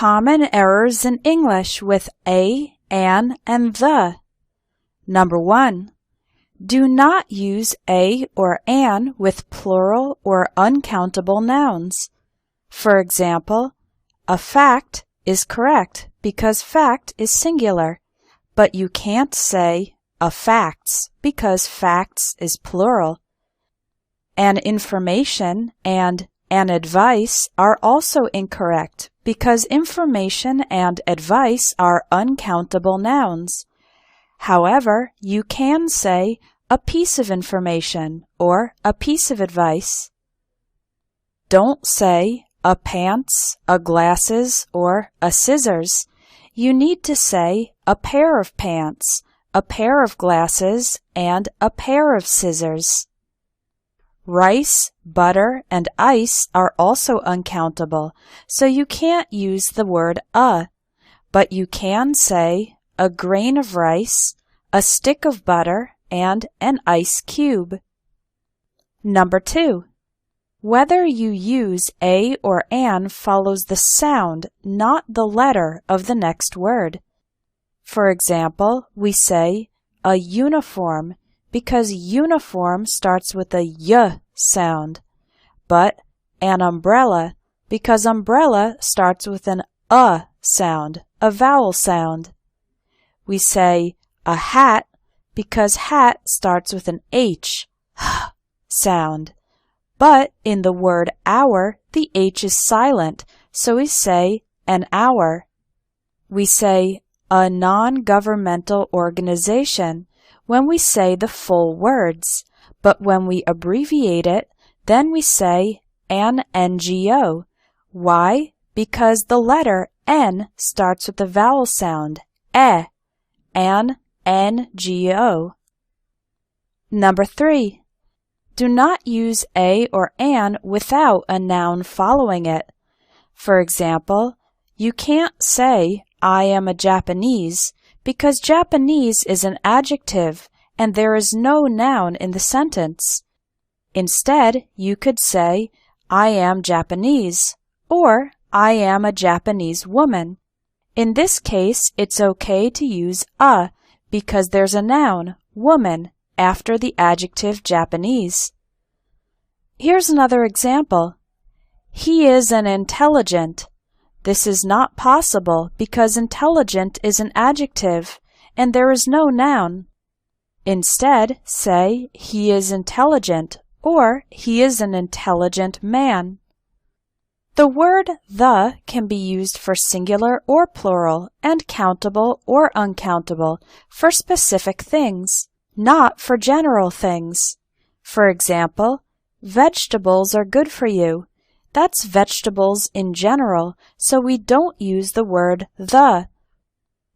Common errors in English with a, an, and the. Number 1. Do not use a or an with plural or uncountable nouns. For example, a fact is correct because fact is singular, but you can't say a facts because facts is plural. An information and an advice are also incorrect because information and advice are uncountable nouns. However, you can say a piece of information or a piece of advice. Don't say a pants, a glasses, or a scissors. You need to say a pair of pants, a pair of glasses, and a pair of scissors. Rice, butter, and ice are also uncountable, so you can't use the word a, but you can say a grain of rice, a stick of butter, and an ice cube. Number 2. Whether you use a or an follows the sound, not the letter of the next word. For example, we say a uniform because uniform starts with a y sound, but an umbrella because umbrella starts with an a sound, a vowel sound. We say a hat because hat starts with an h sound, but in the word hour, the h is silent, so we say an hour. We say a non-governmental organization when we say the full words, but when we abbreviate it, then we say an NGO. Why? Because the letter N starts with the vowel sound, an NGO. Number 3. Do not use a or an without a noun following it. For example, you can't say I am a Japanese because Japanese is an adjective and there is no noun in the sentence. Instead, you could say I am Japanese or I am a Japanese woman. In this case, it's okay to use a because there's a noun, woman, after the adjective Japanese. Here's another example. He is an intelligent. This is not possible because intelligent is an adjective and there is no noun. Instead, say he is intelligent or he is an intelligent man. The word the can be used for singular or plural and countable or uncountable for specific things, not for general things. For example, vegetables are good for you. That's vegetables in general, so we don't use the word the.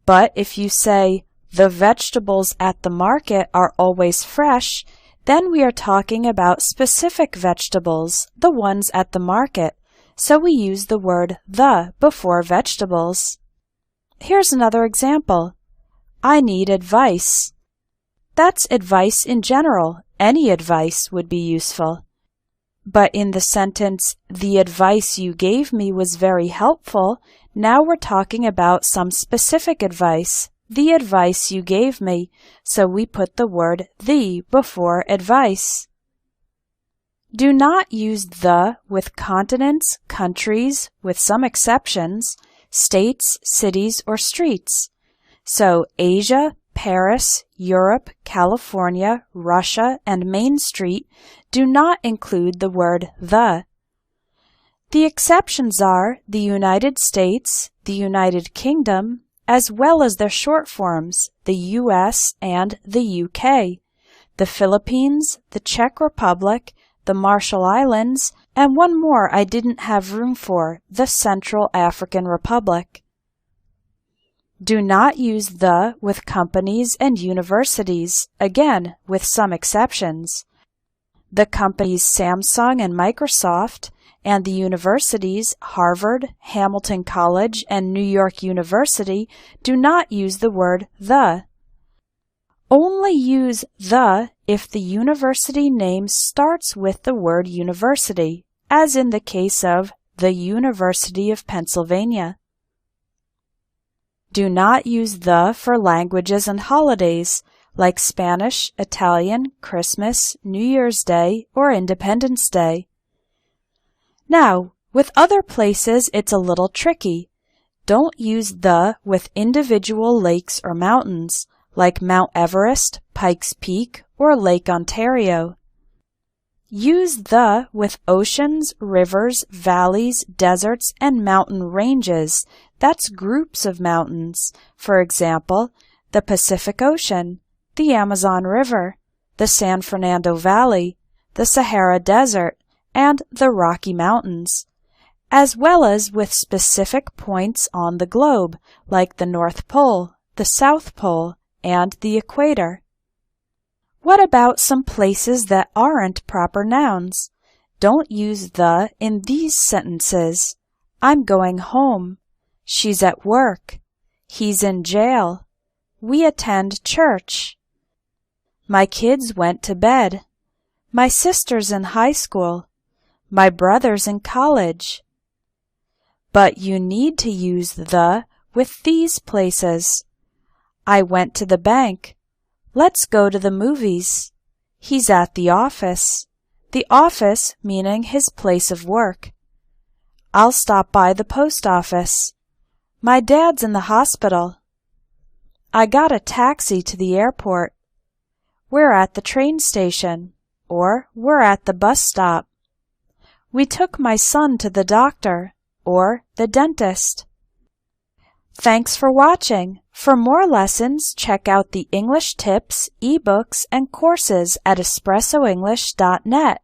But if you say, the vegetables at the market are always fresh, then we are talking about specific vegetables, the ones at the market, so we use the word the before vegetables. Here's another example. I need advice. That's advice in general. Any advice would be useful. But in the sentence, the advice you gave me was very helpful, now we're talking about some specific advice, the advice you gave me, so we put the word the before advice. Do not use the with continents, countries, with some exceptions, states, cities, or streets. So Asia, Paris, Europe, California, Russia, and Main Street do not include the word the. The exceptions are the United States, the United Kingdom, as well as their short forms, the US and the UK, the Philippines, the Czech Republic, the Marshall Islands, and one more I didn't have room for, the Central African Republic. Do not use the with companies and universities, again, with some exceptions. The companies Samsung and Microsoft, and the universities Harvard, Hamilton College, and New York University do not use the word the. Only use the if the university name starts with the word university, as in the case of the University of Pennsylvania. Do not use the for languages and holidays like Spanish, Italian, Christmas, New Year's Day, or Independence Day. Now, with other places it's a little tricky. Don't use the with individual lakes or mountains, like Mount Everest, Pikes Peak, or Lake Ontario. Use the with oceans, rivers, valleys, deserts, and mountain ranges. That's groups of mountains. For example, the Pacific Ocean, the Amazon River, the San Fernando Valley, the Sahara Desert, and the Rocky Mountains, as well as with specific points on the globe, like the North Pole, the South Pole, and the equator. What about some places that aren't proper nouns? Don't use the in these sentences. I'm going home. She's at work. He's in jail. We attend church. My kids went to bed. My sister's in high school. My brother's in college. But you need to use the with these places. I went to the bank. Let's go to the movies. He's at the office. The office meaning his place of work. I'll stop by the post office. My dad's in the hospital. I got a taxi to the airport. We're at the train station, or we're at the bus stop. We took my son to the doctor, or the dentist. Thanks for watching. For more lessons, check out the English tips, ebooks, and courses at espressoenglish.net.